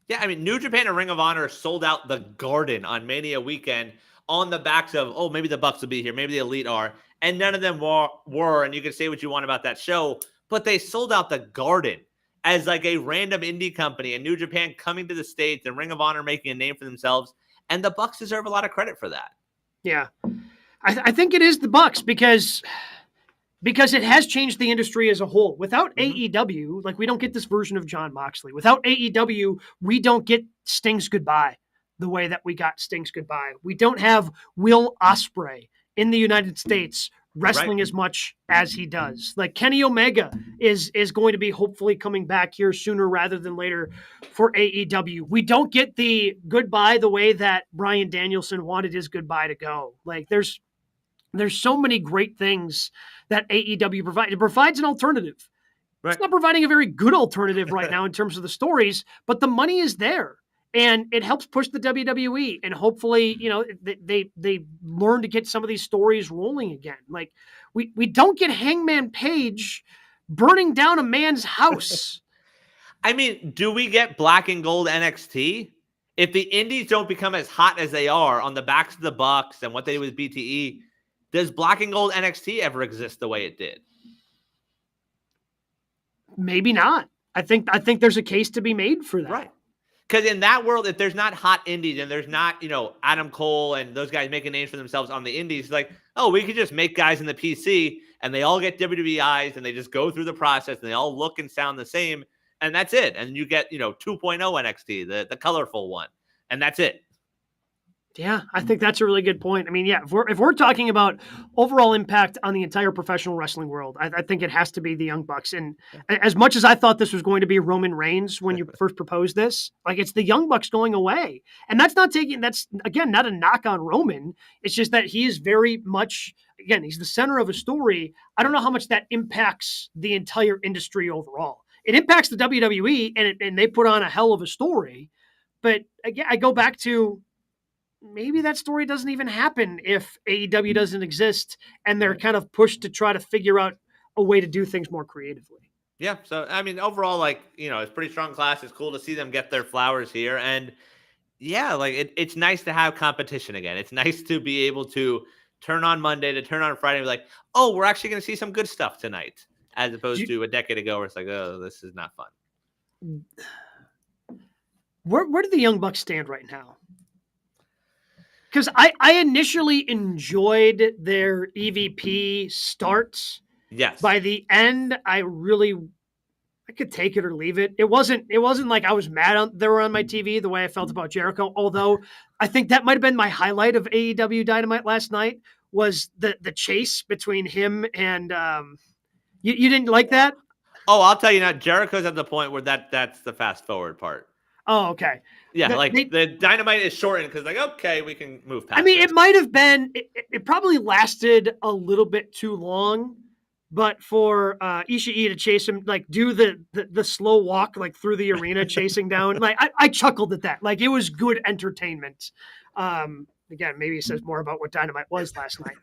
Yeah, I mean, New Japan and Ring of Honor sold out the Garden on Mania weekend on the backs of, oh, maybe the Bucks will be here, maybe the Elite are, and none of them were, and you can say what you want about that show, but they sold out the Garden as like a random indie company, and New Japan coming to the States and Ring of Honor making a name for themselves, and the Bucks deserve a lot of credit for that. Yeah, I think it is the Bucks because it has changed the industry as a whole. Without AEW, like we don't get this version of Jon Moxley. Without AEW, we don't get Sting's Goodbye the way that we got Sting's Goodbye. We don't have Will Ospreay in the United States wrestling as much as he does. Like Kenny Omega is going to be hopefully coming back here sooner rather than later for AEW. We don't get the goodbye the way that Bryan Danielson wanted his goodbye to go. Like there's so many great things that AEW provides. It provides an alternative. Right. It's not providing a very good alternative right now in terms of the stories, but the money is there. And it helps push the WWE. And hopefully, they learn to get some of these stories rolling again. Like we don't get Hangman Page burning down a man's house. I mean, do we get Black and Gold NXT? If the indies don't become as hot as they are on the backs of the Bucks and what they did with BTE, does Black and Gold NXT ever exist the way it did? Maybe not. I think there's a case to be made for that. Right. Because in that world, if there's not hot indies and there's not, Adam Cole and those guys making names for themselves on the indies, like, oh, we could just make guys in the PC and they all get WWE eyes and they just go through the process and they all look and sound the same. And that's it. And you get, 2.0 NXT, the colorful one. And that's it. Yeah, I think that's a really good point. I mean, yeah, if we're talking about overall impact on the entire professional wrestling world, I think it has to be the Young Bucks. And as much as I thought this was going to be Roman Reigns when you first proposed this, like it's the Young Bucks going away. And that's again, not a knock on Roman. It's just that he is very much, again, he's the center of a story. I don't know how much that impacts the entire industry overall. It impacts the WWE and they put on a hell of a story. But again, I go back to, maybe that story doesn't even happen if AEW doesn't exist and they're kind of pushed to try to figure out a way to do things more creatively. Yeah. So, I mean, overall, it's pretty strong class. It's cool to see them get their flowers here. And yeah, it's nice to have competition again. It's nice to be able to turn on Monday, to turn on Friday and be like, oh, we're actually going to see some good stuff tonight, as opposed to a decade ago where it's like, oh, this is not fun. Where do the Young Bucks stand right now? Because I initially enjoyed their EVP starts. Yes. By the end, I could take it or leave it. It wasn't like I was mad they were on my TV the way I felt about Jericho. Although I think that might have been my highlight of AEW Dynamite last night was the chase between him and you didn't like that? Oh, I'll tell you now, Jericho's at the point where that's the fast forward part. Oh, okay. Yeah, the Dynamite is shortened because okay, we can move past. I mean, it might have been. It probably lasted a little bit too long, but for Ishii to chase him, do the slow walk through the arena, chasing down, I chuckled at that. It was good entertainment. Again, maybe it says more about what Dynamite was last night.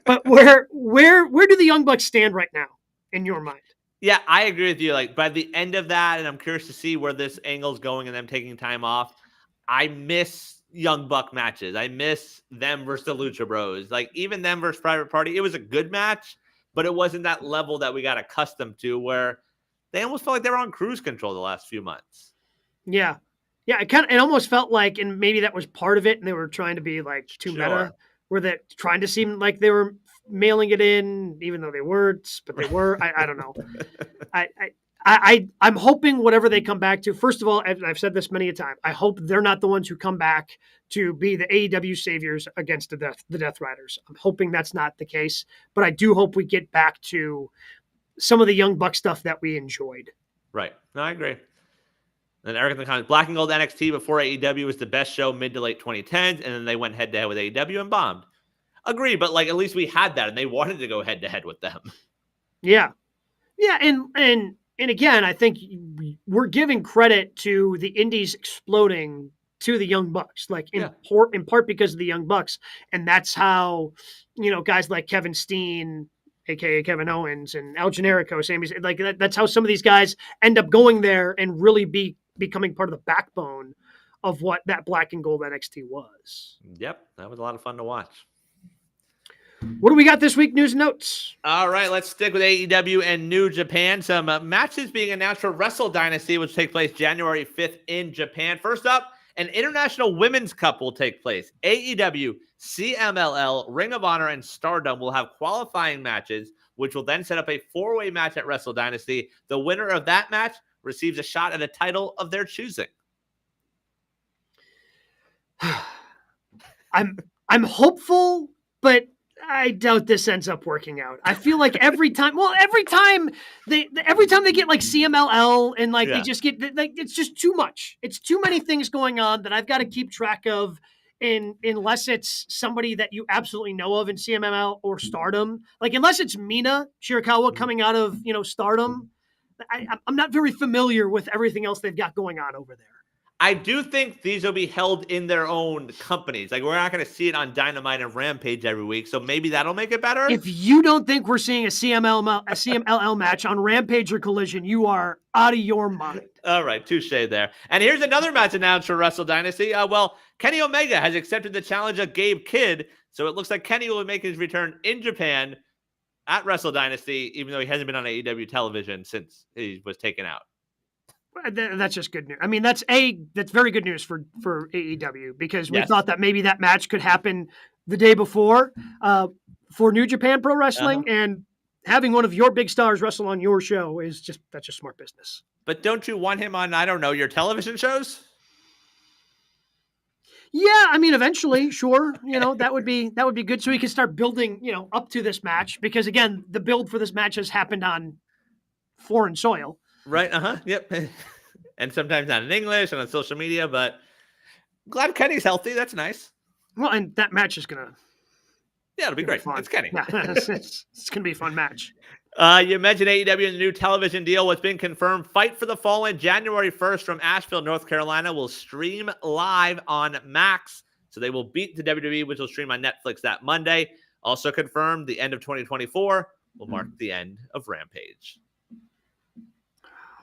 But where do the Young Bucks stand right now in your mind? Yeah, I agree with you. By the end of that, and I'm curious to see where this angle's going and them taking time off. I miss Young Buck matches. I miss them versus the Lucha Bros. Even them versus Private Party. It was a good match, but it wasn't that level that we got accustomed to where they almost felt like they were on cruise control the last few months. Yeah. Yeah, it almost felt like, and maybe that was part of it, and they were trying to be too meta, where they're trying to seem like they were mailing it in, even though they weren't, but they were. I don't know. I'm hoping whatever they come back to. First of all, I've said this many a time. I hope they're not the ones who come back to be the AEW saviors against the Death Riders. I'm hoping that's not the case, but I do hope we get back to some of the Young Buck stuff that we enjoyed. Right. No, I agree. And Eric in the comments, Black and Gold NXT before AEW was the best show mid to late 2010s, and then they went head to head with AEW and bombed. Agree, but at least we had that, and they wanted to go head to head with them. Yeah, yeah, and again, I think we're giving credit to the indies exploding to the Young Bucks, in part because of the Young Bucks, and that's how guys like Kevin Steen, aka Kevin Owens, and El Generico, that's how some of these guys end up going there and really becoming part of the backbone of what that Black and Gold NXT was. Yep, that was a lot of fun to watch. What do we got this week? News and notes. All right, let's stick with AEW and New Japan. Some matches being announced for Wrestle Dynasty, which take place January 5th in Japan. First up, an International Women's Cup will take place. AEW, CMLL, Ring of Honor, and Stardom will have qualifying matches, which will then set up a four-way match at Wrestle Dynasty. The winner of that match receives a shot at a title of their choosing. I'm hopeful, but I doubt this ends up working out. I feel like every time they get CMLL and they just get it's just too much. It's too many things going on that I've got to keep track of. Unless it's somebody that you absolutely know of in CMLL or Stardom, unless it's Mina Shirakawa coming out of Stardom, I'm not very familiar with everything else they've got going on over there. I do think these will be held in their own companies. We're not going to see it on Dynamite and Rampage every week, so maybe that'll make it better. If you don't think we're seeing a CMLL match on Rampage or Collision, you are out of your mind. All right, touche there. And here's another match announced for Wrestle Dynasty. Kenny Omega has accepted the challenge of Gabe Kidd, so it looks like Kenny will make his return in Japan at Wrestle Dynasty, even though he hasn't been on AEW television since he was taken out. That's just good news. I mean, that's very good news for AEW because we thought that maybe that match could happen the day before for New Japan Pro Wrestling, and having one of your big stars wrestle on your show that's just smart business. But don't you want him on, I don't know, your television shows? Yeah, I mean, eventually, sure. That would be good, so we can start building, up to this match because again, the build for this match has happened on foreign soil. Right. Yep. And sometimes not in English and on social media, but glad Kenny's healthy. That's nice. Well, and that match is gonna. Yeah, it'll be great. It's Kenny. Yeah, it's gonna be a fun match. You mentioned AEW and the new television deal. What's been confirmed? Fight for the Fallen, January 1st from Asheville, North Carolina, will stream live on Max. So they will beat the WWE, which will stream on Netflix that Monday. Also confirmed, the end of 2024 will mark the end of Rampage.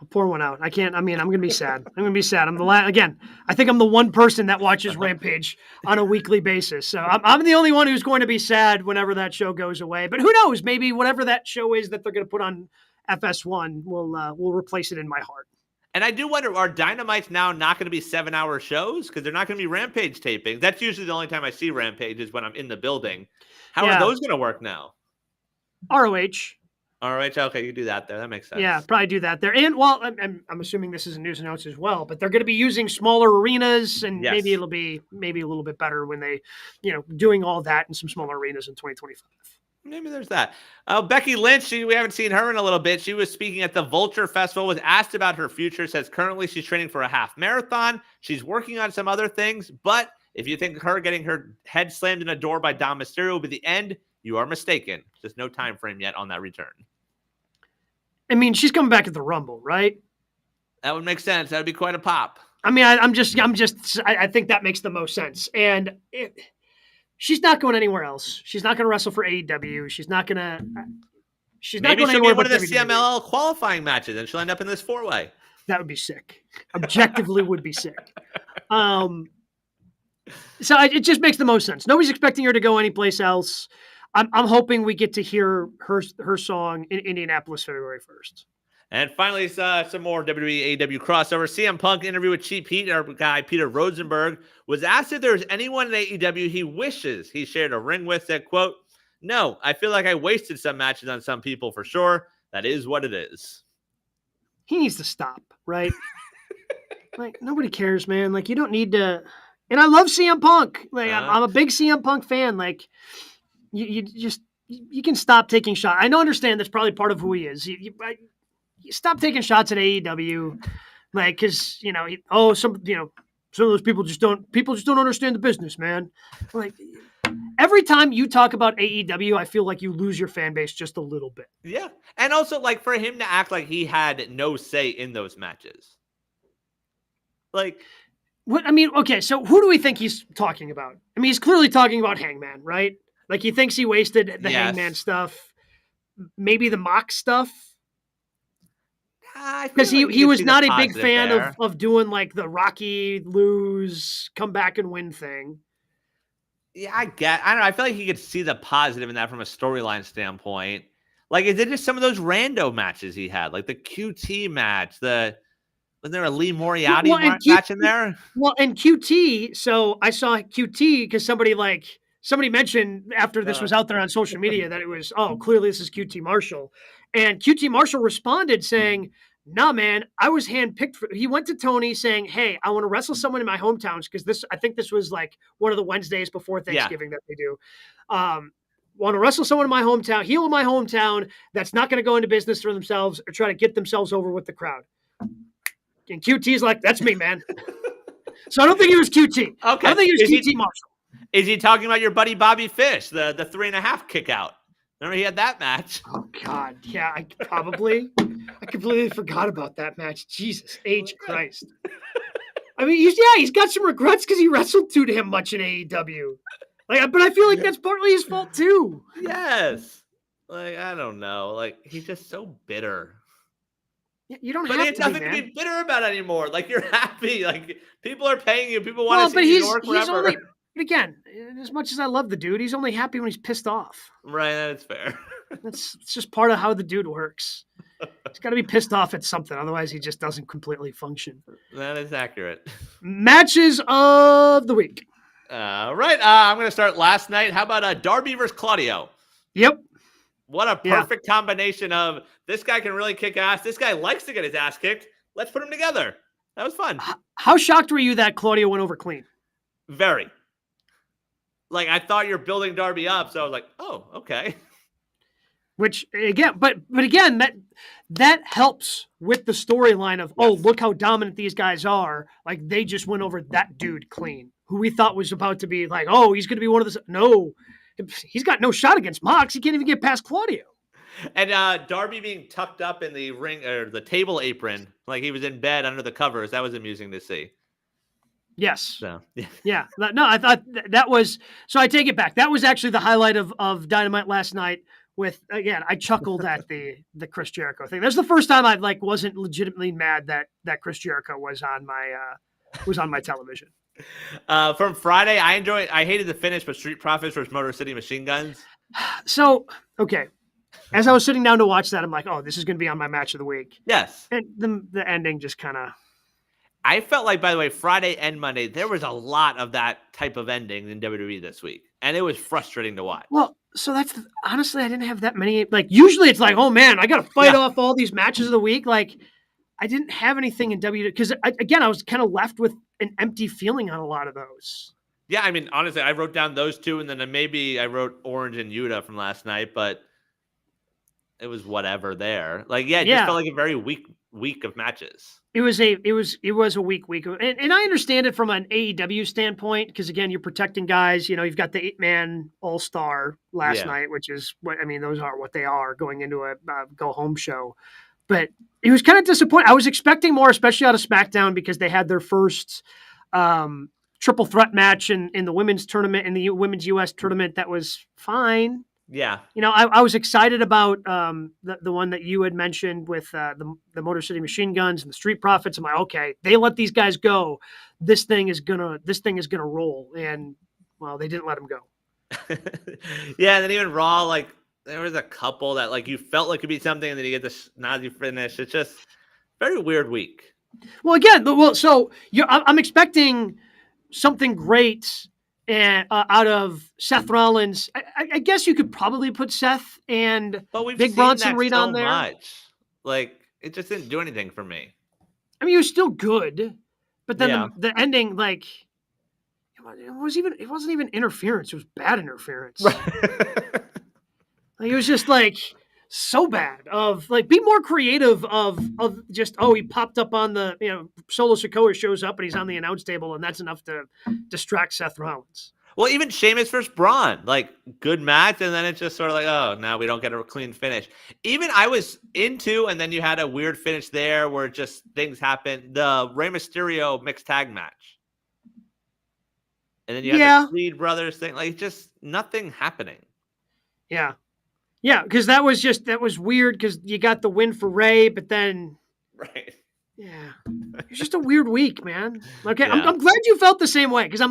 I'll pour one out. I'm going to be sad. I think I'm the one person that watches Rampage on a weekly basis. So I'm the only one who's going to be sad whenever that show goes away. But who knows? Maybe whatever that show is that they're going to put on FS1 will replace it in my heart. And I do wonder, are Dynamites now not going to be 7-hour shows? Because they're not going to be Rampage taping. That's usually the only time I see Rampage is when I'm in the building. How are those going to work now? ROH. ROH, okay, you do that there. That makes sense. Yeah, probably do that there. And well, I'm assuming this is a news announce as well, but they're going to be using smaller arenas, and Yes. maybe it'll be a little bit better when they, doing all that in some smaller arenas in 2025. Maybe there's that. Becky Lynch, we haven't seen her in a little bit. She was speaking at the Vulture Festival, was asked about her future, says currently she's training for a half marathon. She's working on some other things, but if you think her getting her head slammed in a door by Dom Mysterio will be the end, you are mistaken. There's no time frame yet on that return. I mean, she's coming back at the Rumble, right? That would make sense. That would be quite a pop. I mean, I think that makes the most sense. And she's not going anywhere else. She's not going to wrestle for AEW. She's not going to. Maybe she'll be one of the CMLL qualifying matches, and she'll end up in this 4-way. That would be sick. Objectively, would be sick. So it just makes the most sense. Nobody's expecting her to go anyplace else. I'm hoping we get to hear her song in Indianapolis February 1st. And finally, some more WWE AEW crossover. CM Punk interview with Cheap Heat. Our guy Peter Rosenberg was asked if there's anyone in AEW he wishes he shared a ring with. Said, quote, "No, I feel like I wasted some matches on some people for sure. That is what it is." He needs to stop, right? Like, nobody cares, man. Like, you don't need to. And I love CM Punk. Like, I'm a big CM Punk fan. Like, you can stop taking shots. I don't understand that's probably part of who he is. You stop taking shots at AEW, like, because some of those people just don't understand the business, man. Like, every time you talk about AEW, I feel like you lose your fan base just a little bit. Yeah, and also like for him to act like he had no say in those matches, like. What I mean, okay, so who do we think he's talking about? I mean, he's clearly talking about Hangman, right? Like, he thinks he wasted the Hangman stuff, maybe the Mox stuff. Because he was not a big fan of doing like the Rocky lose, come back and win thing. Yeah, I don't know. I feel like he could see the positive in that from a storyline standpoint. Like, is it just some of those rando matches he had? Like the QT match, wasn't there a Lee Moriarty match in there? Well, and QT, so I saw QT because somebody mentioned after this was out there on social media that it was, clearly this is QT Marshall. And QT Marshall responded saying, "Nah, man, I was handpicked." He went to Tony saying, "Hey, I want to wrestle someone in my hometowns," because I think this was like one of the Wednesdays before Thanksgiving that they do. Want to wrestle someone in my hometown, heel in my hometown that's not going to go into business for themselves or try to get themselves over with the crowd. And QT's like, "That's me, man." So I don't think he was QT. Okay. I don't think he was QT Marshall. Is he talking about your buddy Bobby Fish, the 3.5 kick out? Remember he had that match? Oh, God. Yeah, I completely forgot about that match. Jesus H. Christ. I mean, he's got some regrets because he wrestled too damn much in AEW. Like, but I feel like that's partly his fault too. Yes. Like, I don't know. Like, he's just so bitter. You don't have to it's nothing to be bitter about anymore. Like, you're happy. Like, people are paying you. People want to see you work forever. But again, as much as I love the dude, he's only happy when he's pissed off. Right, that's fair. It's just part of how the dude works. He's got to be pissed off at something. Otherwise, he just doesn't completely function. That is accurate. Matches of the week. Right. I'm going to start last night. How about Darby versus Claudio? Yep. What a perfect combination of this guy can really kick ass. This guy likes to get his ass kicked. Let's put them together. That was fun. How shocked were you that Claudio went over clean? Very. Like, I thought you're building Darby up, so I was like, oh, okay. Which, again, but again, that helps with the storyline of, look how dominant these guys are. Like, they just went over that dude clean, who we thought was about to be like, he's going to be one of the... No, he's got no shot against Mox. He can't even get past Claudio. And Darby being tucked up in the ring or the table apron, like he was in bed under the covers, that was amusing to see. Yes. So, yeah. No, I thought that was... So I take it back. That was actually the highlight of Dynamite last night. With, again, I chuckled at the Chris Jericho thing. That's the first time I wasn't legitimately mad that Chris Jericho was on my television. From Friday, I hated the finish, but Street Profits versus Motor City Machine Guns. So, okay. As I was sitting down to watch that, I'm like, this is going to be on my match of the week. Yes. And the ending just kind of... I felt like, by the way, Friday and Monday, there was a lot of that type of ending in WWE this week. And it was frustrating to watch. Well, So honestly, I didn't have that many. Like usually it's like, oh man, I got to fight off all these matches of the week. Like I didn't have anything in because again, I was kind of left with an empty feeling on a lot of those. Yeah, I mean, honestly, I wrote down those two, and then maybe I wrote Orange and Yuta from last night, but it was whatever there. Like, yeah, it just felt like a very weak week of matches. It was a weak week, and I understand it from an AEW standpoint because again, you're protecting guys. You know, you've got the 8-man All Star last night, which is what I mean. Those are what they are going into a go home show, but it was kind of disappointing. I was expecting more, especially out of SmackDown, because they had their first triple threat match in the women's tournament, in the women's US tournament. That was fine. Yeah. You know, I was excited about the one that you had mentioned with the Motor City Machine Guns and the Street Profits. I'm like, okay, they let these guys go. This thing is gonna roll. And well, they didn't let them go. Yeah, and then even Raw, like there was a couple that like you felt like could be something, and then you get this Nazi finish. It's just very weird week. Well, again, so I'm expecting something great out of Seth Rollins. I guess you could probably put Seth and Big Bronson Reed on there. Much. Like it just didn't do anything for me. I mean, it was still good, but then the ending, like it wasn't even interference. It was bad interference. Like, it was just like so bad. Of like, be more creative. Of just he popped up on the Solo Sikoa shows up and he's on the announce table and that's enough to distract Seth Rollins. Well, even Sheamus versus Braun, like good match, and then it's just sort of like, oh, now we don't get a clean finish. Even I was into, and then you had a weird finish there where just things happen. The Rey Mysterio mixed tag match, and then you had the Creed brothers thing, like just nothing happening. Yeah, because that was weird because you got the win for Rey, but then yeah, it's just a weird week, man. Okay, yeah. I'm glad you felt the same way because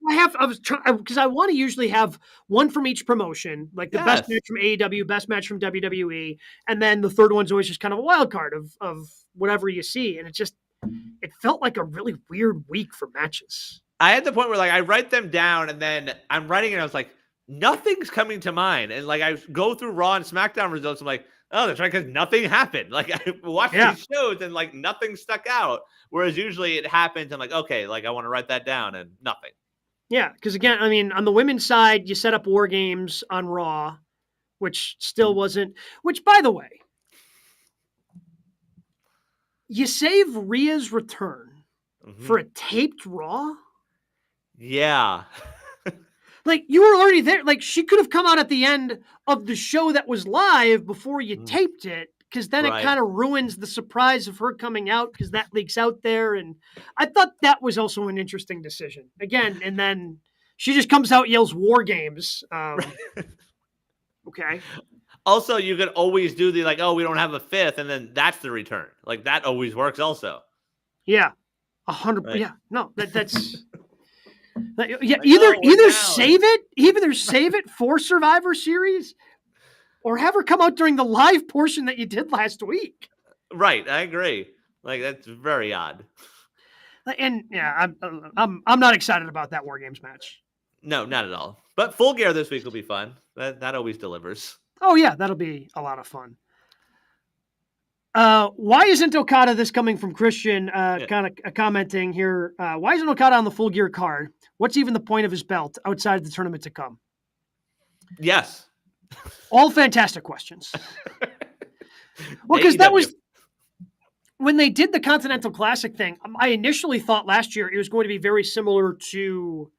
because I want to usually have one from each promotion, like the best match from AEW, best match from WWE, and then the third one's always just kind of a wild card of whatever you see, and it felt like a really weird week for matches. I had the point where like I write them down and then I'm writing it, and I was like, nothing's coming to mind, and like I go through Raw and SmackDown results, I'm like, oh, that's right, because nothing happened. Like I watched these shows and like nothing stuck out. Whereas usually it happens and like, okay, like I want to write that down and nothing. Yeah, because again, I mean, on the women's side, you set up War Games on Raw, which still wasn't. Which, by the way, you save Rhea's return for a taped Raw. Yeah. Like, you were already there. Like, she could have come out at the end of the show that was live before you taped it, because then it kind of ruins the surprise of her coming out, because that leaks out there. And I thought that was also an interesting decision. Again, and then she just comes out, yells War Games. Okay. Also, you could always do the, like, oh, we don't have a fifth, and then that's the return. Like, that always works also. Yeah. 100%. Right. Yeah. No, that's... Yeah, either save it for Survivor Series, or have her come out during the live portion that you did last week. Right, I agree. Like that's very odd. And yeah, I'm not excited about that War Games match. No, not at all. But Full Gear this week will be fun. That always delivers. Oh yeah, that'll be a lot of fun. Why isn't Okada, this coming from Christian, kind of commenting here, why isn't Okada on the Full Gear card? What's even the point of his belt outside of the tournament to come? Yes. All fantastic questions. Well, because that was, when they did the Continental Classic thing, I initially thought last year it was going to be very similar to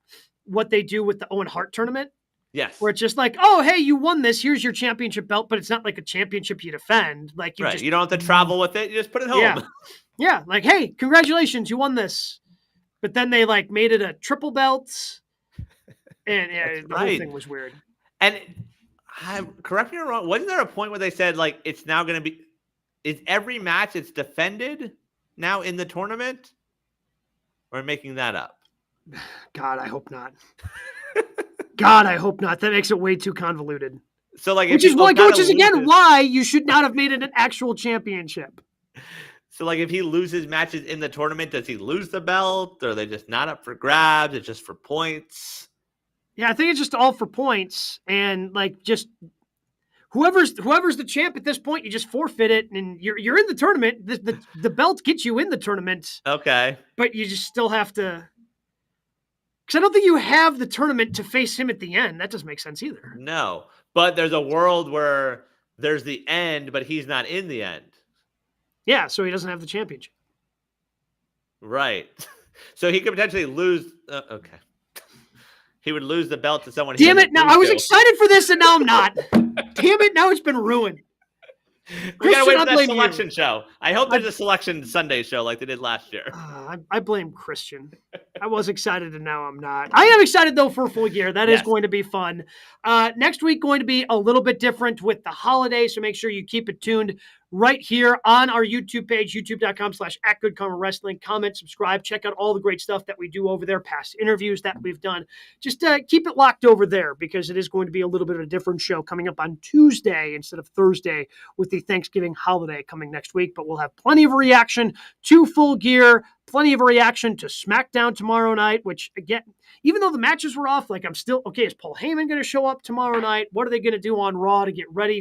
what they do with the Owen Hart tournament. Yes. Where it's just like, oh, hey, you won this. Here's your championship belt, but it's not like a championship you defend. Like you you don't have to travel with it. You just put it home. Yeah. Like, hey, congratulations, you won this. But then they like made it a triple belt, and the whole thing was weird. And correct me if I'm wrong. Wasn't there a point where they said like it's now going to be? Is every match it's defended now in the tournament? Or making that up? God, I hope not. God, I hope not. That makes it way too convoluted. So, like, which is again why you should not have made it an actual championship. So, like, if he loses matches in the tournament, does he lose the belt? Or are they just not up for grabs? It's just for points? Yeah, I think it's just all for points, and like just whoever's the champ at this point, you just forfeit it, and you're in the tournament. The belt gets you in the tournament, Okay. but you just still have to. Because I don't think you have the tournament to face him at the end. That doesn't make sense either. No, but there's a world where there's the end, but he's not in the end. Yeah, so he doesn't have the championship. Right. So he could potentially lose. Okay. He would lose the belt to someone. Damn it! Now I was excited for this, and now I'm not. Damn it! Now it's been ruined. We gotta wait for I that blame selection you. show. I hope there's a selection Sunday show like they did last year. I blame Christian. I was excited, and now I'm not. I am excited, though, for Full Gear. That is going to be fun. Next week going to be a little bit different with the holiday, so make sure you keep it tuned right here on our YouTube page, youtube.com/@GoodKarmaWrestling. Comment, subscribe, check out all the great stuff that we do over there, past interviews that we've done. Just keep it locked over there because it is going to be a little bit of a different show coming up on Tuesday instead of Thursday with the Thanksgiving holiday coming next week. But we'll have plenty of reaction to Full Gear, plenty of reaction to SmackDown tomorrow night, which, again, even though the matches were off, like I'm still, okay, is Paul Heyman going to show up tomorrow night? What are they going to do on Raw to get ready